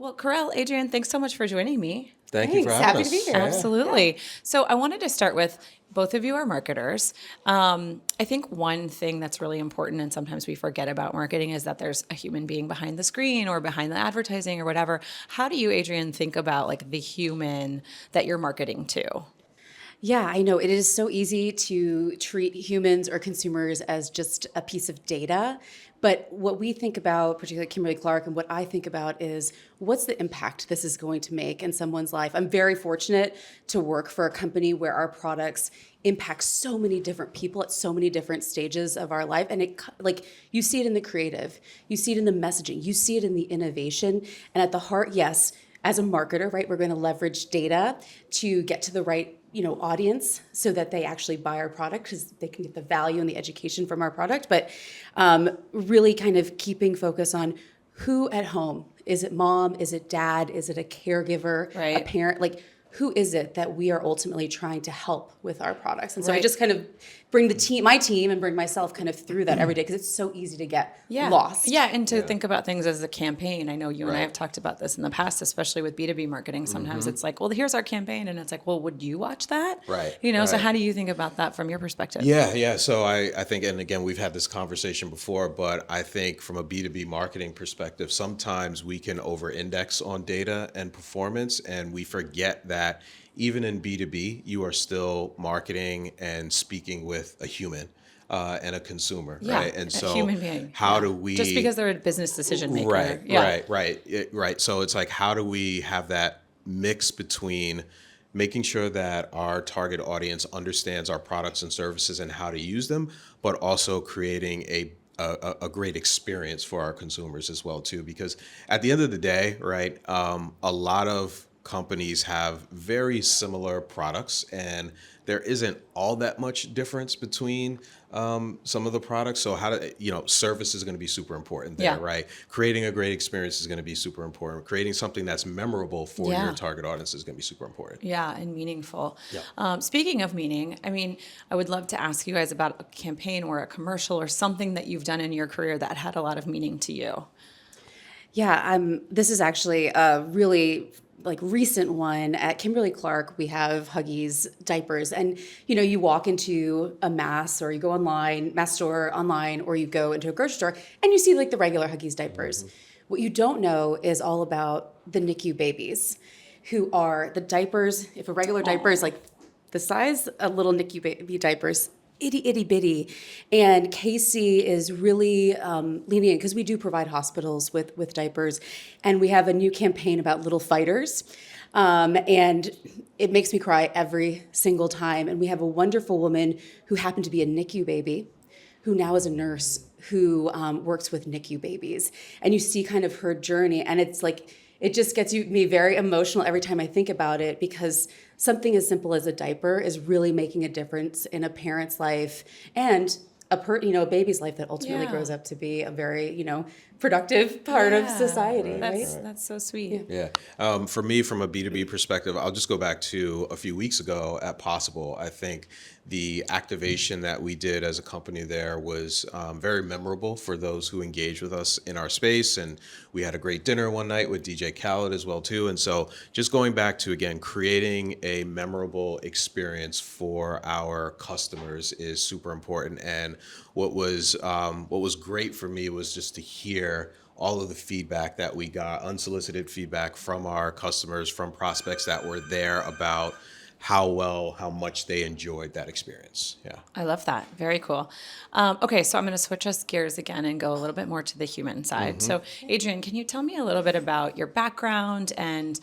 Well, Kerel, Adrianne, thanks so much for joining me. Thank you for having Happy us. to be here. Absolutely. So I wanted to start with both of you are marketers. I think one thing that's really important, and sometimes we forget about marketing, is that there's a human being behind the screen or behind the advertising or whatever. How do you, Adrianne, think about like the human that you're marketing to? Yeah, I know. It is so easy to treat humans or consumers as just a piece of data. But what we think about, particularly Kimberly-Clark, and what I think about is what's the impact this is going to make in someone's life. I'm very fortunate to work for a company where our products impact so many different people at so many different stages of our life. And it, like, you see it in the creative, you see it in the messaging, you see it in the innovation. And at the heart, yes, as a marketer, right, we're going to leverage data to get to the right audience so that they actually buy our product because they can get the value and the education from our product. But really kind of keeping focus on who at home. Is it mom? Is it dad? Is it a caregiver, Right. a parent? Like, who is it that we are ultimately trying to help with our products? And so I Right. just kind of bring my team and bring myself kind of through that every day because it's so easy to get lost. Yeah, and to think about things as a campaign. I know you and I Right. have talked about this in the past, especially with B2B marketing. Sometimes it's like, well, here's our campaign. And it's like, well, would you watch that? Right, So right. how do you think about that from your perspective? Yeah. So I think, and again, we've had this conversation before, but I think from a B2B marketing perspective, sometimes we can over-index on data and performance, and we forget that even in B2B, you are still marketing and speaking with a human and a consumer, Yeah, right? And a so human being. how Yeah. do we... Just because they're a business decision maker. Right, Yeah. right. So it's like, how do we have that mix between making sure that our target audience understands our products and services and how to use them, but also creating a great experience for our consumers as well too? Because at the end of the day, right, a lot of companies have very similar products, and there isn't all that much difference between some of the products. So service is going to be super important there, Yeah. right? Creating a great experience is going to be super important. Creating something that's memorable for Yeah. your target audience is going to be super important. Yeah, and meaningful. Yeah. Speaking of meaning, I would love to ask you guys about a campaign or a commercial or something that you've done in your career that had a lot of meaning to you. Yeah, this is actually a really recent one. At Kimberly-Clark, we have Huggies diapers, and you walk into a mass or you go online, mass store online, or you go into a grocery store and you see the regular Huggies diapers. What you don't know is all about the NICU babies, who are the diapers. If a regular diaper is like the size of little NICU baby diapers, itty bitty, and Casey is really leaning in because we do provide hospitals with diapers, and we have a new campaign about little fighters, and it makes me cry every single time. And we have a wonderful woman who happened to be a NICU baby, who now is a nurse who works with NICU babies, and you see kind of her journey, and it's like it just gets me very emotional every time I think about it, because something as simple as a diaper is really making a difference in a parent's life and a baby's life that ultimately Yeah. grows up to be a very, productive part of society, right? That's so sweet. Yeah. For me, from a B2B perspective, I'll just go back to a few weeks ago at Possible. I think the activation that we did as a company there was very memorable for those who engaged with us in our space. And we had a great dinner one night with DJ Khaled as well, too. And so just going back to, again, creating a memorable experience for our customers is super important. And what was great for me was just to hear all of the feedback that we got, unsolicited feedback from our customers, from prospects that were there about how much they enjoyed that experience. Yeah. I love that. Very cool. Okay, so I'm going to switch us gears again and go a little bit more to the human side. So, Adrianne, can you tell me a little bit about your background and,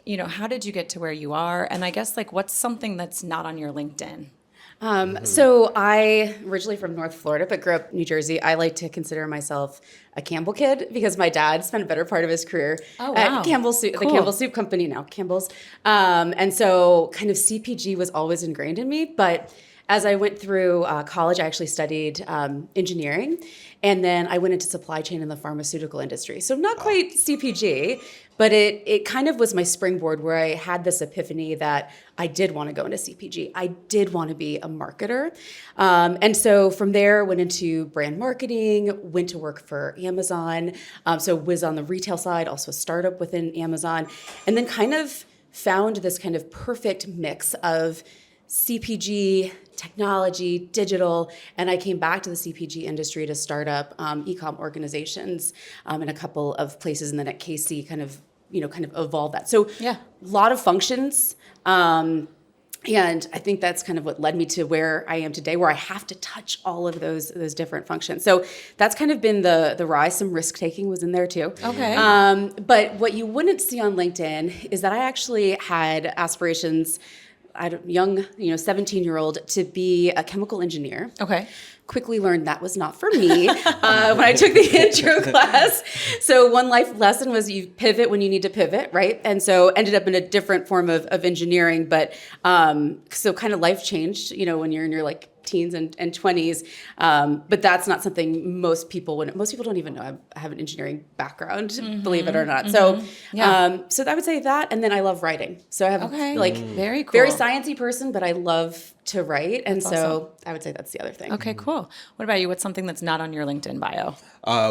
how did you get to where you are? And I guess what's something that's not on your LinkedIn? So I originally from North Florida, but grew up in New Jersey. I like to consider myself a Campbell kid because my dad spent a better part of his career Oh, wow. at Campbell Soup, Cool. the Campbell Soup Company now, Campbell's. And so kind of CPG was always ingrained in me. But as I went through college, I actually studied engineering, and then I went into supply chain in the pharmaceutical industry. So not quite CPG, but it kind of was my springboard where I had this epiphany that I did want to go into CPG. I did want to be a marketer. And so from there, went into brand marketing, went to work for Amazon. So was on the retail side, also a startup within Amazon, and then kind of found this kind of perfect mix of CPG, technology, digital, and I came back to the CPG industry to start up e-com organizations in a couple of places, and then at KC kind of evolved that. So a lot of functions. And I think that's kind of what led me to where I am today, where I have to touch all of those different functions. So that's kind of been the rise. Some risk taking was in there too. Okay. But what you wouldn't see on LinkedIn is that I actually had aspirations, young, 17-year-old, to be a chemical engineer. Okay. Quickly learned that was not for me when I took the intro class. So one life lesson was you pivot when you need to pivot, right? And so ended up in a different form of engineering. But so kind of life changed, when you're in your teens and 20s. But that's not something most people don't even know I have an engineering background, believe it or not. So so I would say that, and then I love writing. So I have very cool, very sciencey person, but I love to write, and that's so awesome. I would say that's the other thing. Okay, cool. What about you? What's something that's not on your LinkedIn bio?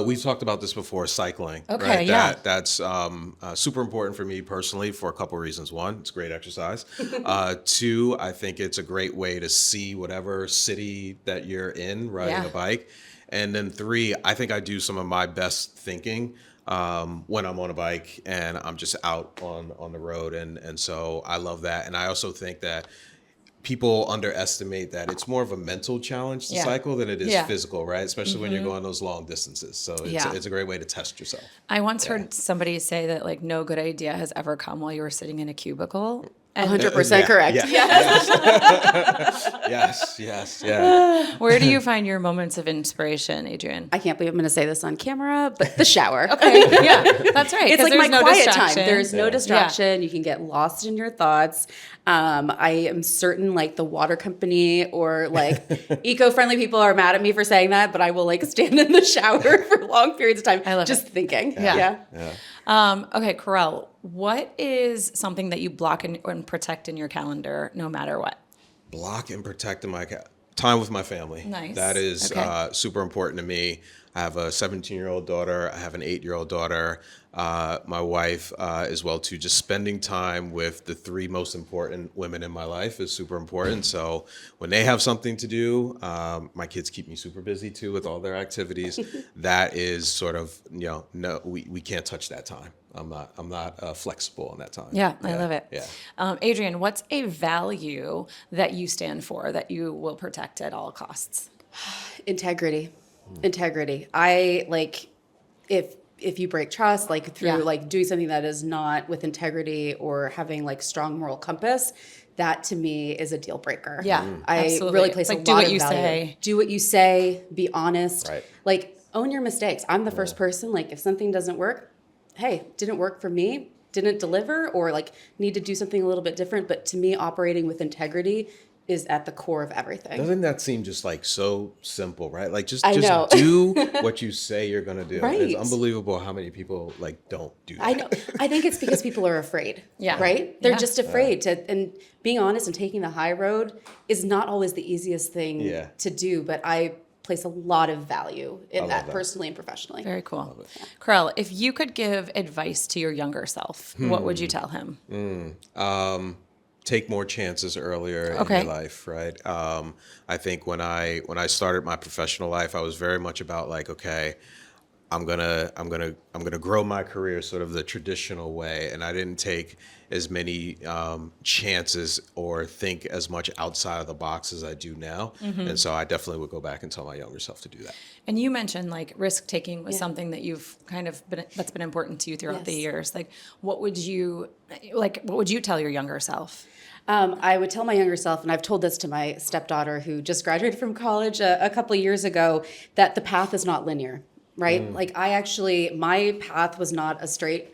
We've talked about this before, cycling. Okay, right? That's super important for me personally for a couple of reasons. One, it's great exercise. Two, I think it's a great way to see whatever city that you're in riding a bike. And then three, I think I do some of my best thinking when I'm on a bike and I'm just out on the road. And so I love that. And I also think that people underestimate that it's more of a mental challenge to cycle than it is physical, right? Especially when you're going those long distances. So it's a great way to test yourself. I once heard somebody say that no good idea has ever come while you were sitting in a cubicle. 100% correct. Yes. Where do you find your moments of inspiration, Adrianne? I can't believe I'm going to say this on camera, but the shower. Okay, that's right. It's like my no quiet distraction. time. There's no distraction. You can get lost in your thoughts. I am certain the water company or eco-friendly people are mad at me for saying that, but I will stand in the shower for long periods of time just thinking. Yeah. Okay, Kerel, what is something that you block and protect in your calendar no matter what? Block and protect in my time with my family. Nice. That is super important to me. I have a 17-year-old daughter. I have an 8-year-old daughter. My wife as well too. Just spending time with the three most important women in my life is super important. So when they have something to do, my kids keep me super busy too with all their activities. That is sort of no, we can't touch that time. I'm not flexible on that time. Yeah, I love it. Yeah. Adrianne, what's a value that you stand for that you will protect at all costs? Integrity. I if you break trust, through doing something that is not with integrity or having strong moral compass, that to me is a deal breaker. Yeah, I absolutely. really place a lot of value. Do what you say. Be honest. Right. Own your mistakes. I'm the first person. If something doesn't work, hey, didn't work for me, didn't deliver, or need to do something a little bit different. But to me, operating with integrity is at the core of everything. Doesn't that seem just so simple, right? Just know. do what you say you're going to do. Right. It's unbelievable how many people don't do that. I know. I think it's because people are afraid. Yeah. Right? They're just afraid to, and being honest and taking the high road is not always the easiest thing to do, but I place a lot of value in that personally and professionally. Very cool. Kerel, if you could give advice to your younger self, what would you tell him? Take more chances earlier in your life, right? I think when I started my professional life, I was very much about I'm gonna grow my career sort of the traditional way, and I didn't take as many chances or think as much outside of the box as I do now. And so I definitely would go back and tell my younger self to do that. And you mentioned risk taking was something that you've that's been important to you throughout the years. What would you tell your younger self? I would tell my younger self, and I've told this to my stepdaughter who just graduated from college a couple of years ago, that the path is not linear, right? My path was not a straight,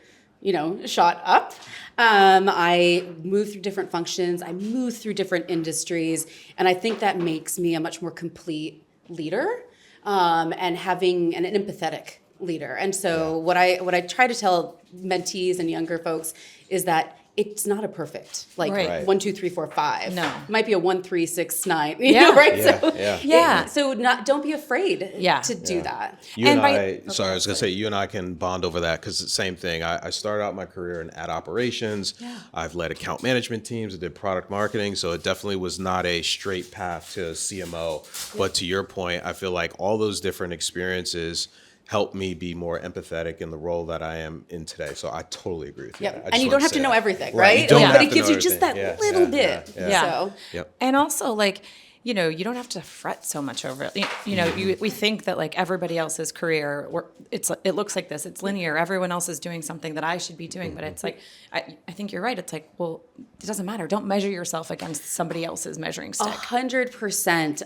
shot up. I move through different functions. I move through different industries. And I think that makes me a much more complete leader and having an empathetic leader. And so what I try to tell mentees and younger folks is that it's not a perfect, like Right. 1, 2, 3, 4, 5. No. It might be a 1, 3, 6, 9. You Yeah. know, right? Yeah, So, Yeah. So don't be afraid Yeah. to do that. You And and sorry, I was gonna say you and I can bond over that because it's the same thing. I started out my career in ad operations. Yeah. I've led account management teams. I did product marketing, so it definitely was not a straight path to CMO. But to your point, I feel like all those different experiences help me be more empathetic in the role that I am in today. So I totally agree with you. Yep. And you don't have to know everything, right? You don't Yeah. have But it to gives know you just everything. that Yeah, little yeah, bit. yeah. Yeah. So Yep. And also, like, you know, you don't have to fret so much over it. You know, we think that like everybody else's career, it looks like this. It's linear. Everyone else is doing something that I should be doing, but it's like I think you're right. It's like, well, it doesn't matter. Don't measure yourself against somebody else's measuring stick. 100%.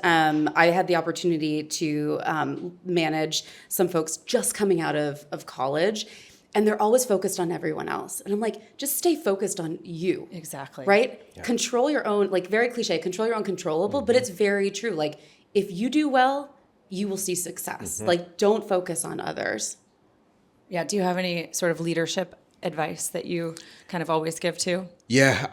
I had the opportunity to manage some folks just coming out of college, and they're always focused on everyone else. And I'm like, just stay focused on you. Exactly. Right? Yeah. Control your own, like very cliche, control your own controllable, but it's very true. Like if you do well, you will see success. Like don't focus on others. Yeah. Do you have any sort of leadership advice that you kind of always give to? Yeah,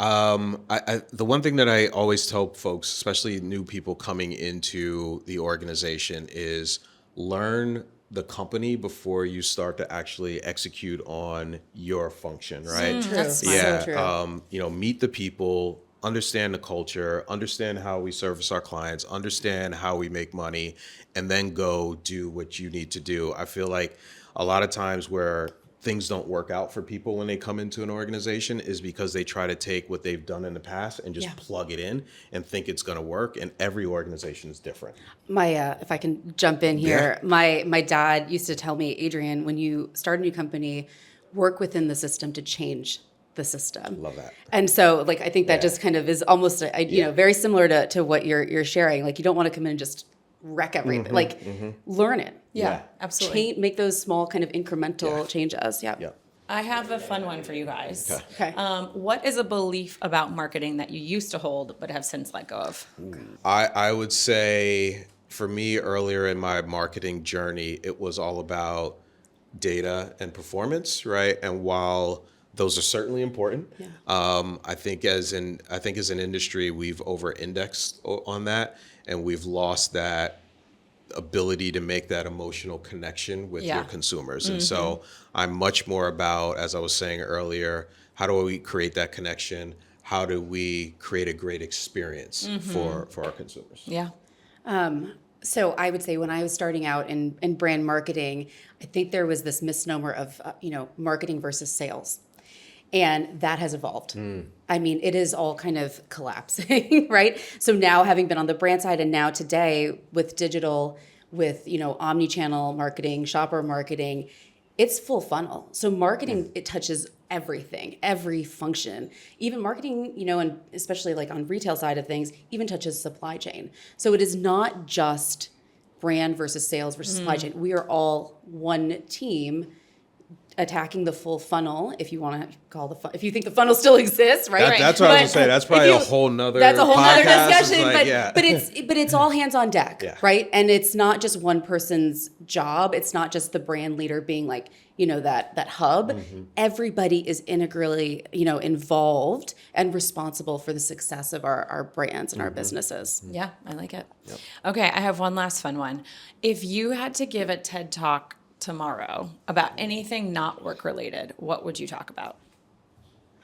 the one thing that I always tell folks, especially new people coming into the organization, is learn the company before you start to actually execute on your function, right? True. That's smart. Yeah, So true. meet the people, understand the culture, understand how we service our clients, understand how we make money, and then go do what you need to do. I feel like a lot of times where things don't work out for people when they come into an organization is because they try to take what they've done in the past and just plug it in and think it's going to work. And every organization is different. My, if I can jump in here, my dad used to tell me, Adrianne, when you start a new company, work within the system to change the system. Love that. And so, like, I think that just kind of is almost, you know, very similar to what you're sharing. Like, you don't want to come in and just wreck everything. Like, learn it. Yeah, absolutely. Make those small kind of incremental changes. Yeah. Yeah. I have a fun one for you guys. Okay. What is a belief about marketing that you used to hold but have since let go of? I would say for me earlier in my marketing journey, it was all about data and performance, right? And while those are certainly important, I think as an industry, we've over-indexed on that, and we've lost that ability to make that emotional connection with your consumers. And so I'm much more about, as I was saying earlier, how do we create that connection? How do we create a great experience for our consumers? Yeah. So I would say when I was starting out in brand marketing, I think there was this misnomer of, marketing versus sales. And that has evolved. I mean, it is all kind of collapsing, right? So now having been on the brand side and now today with digital, with, omni-channel marketing, shopper marketing, it's full funnel. So marketing, it touches everything, every function. Even marketing, and especially like on retail side of things, even touches supply chain. So it is not just brand versus sales versus supply chain. We are all one team attacking the full funnel, if you want to call if you think the funnel still exists, right? That's what I was going to say. That's probably a whole nother discussion. Like, but it's all hands on deck, Yeah. right? And it's not just one person's job. It's not just the brand leader being like, that hub. Everybody is integrally, involved and responsible for the success of our brands and our businesses. Yeah, I like it. Yep. Okay, I have one last fun one. If you had to give a TED Talk tomorrow about anything not work related, what would you talk about?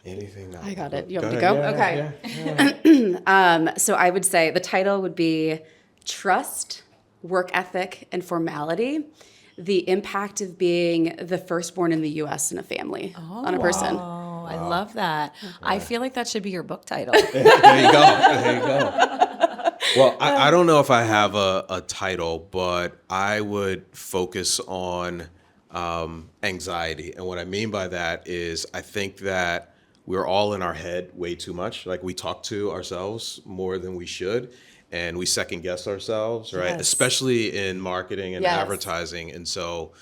Anything not. I got it. You want me to go? Yeah, Okay. yeah. So I would say the title would be Trust, Work Ethic, and Formality. The impact of being the firstborn in the U.S. in a family on a person. Oh, I love that. I feel like that should be your book title. There you go. Well, I don't know if I have a title, but I would focus on anxiety. And what I mean by that is I think that we're all in our head way too much. Like we talk to ourselves more than we should. And we second guess ourselves, right? Yes. Especially in marketing and Yes. advertising. And so,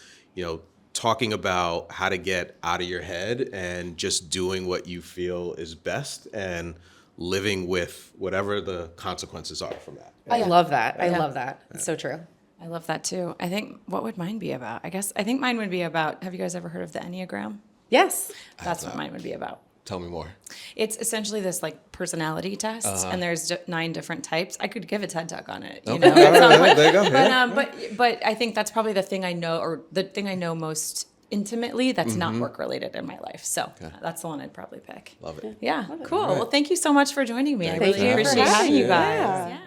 talking about how to get out of your head and just doing what you feel is best and living with whatever the consequences are from that. I love that. I Yeah. love that. It's so true. I love that too. I think, what would mine be about? I think mine would be about, have you guys ever heard of the Enneagram? Yes. That's what mine would be about. Tell me more. It's essentially this like personality test, and there's 9 different types. I could give a TED Talk on it, you know. at some point. There you go. But I think that's probably the thing I know, or the thing I know most intimately that's not work related in my life. So that's the one I'd probably pick. Love it. Yeah, cool. Well, thank you so much for joining me. I Thank really you for appreciate having having you me. guys. Yeah. Yeah.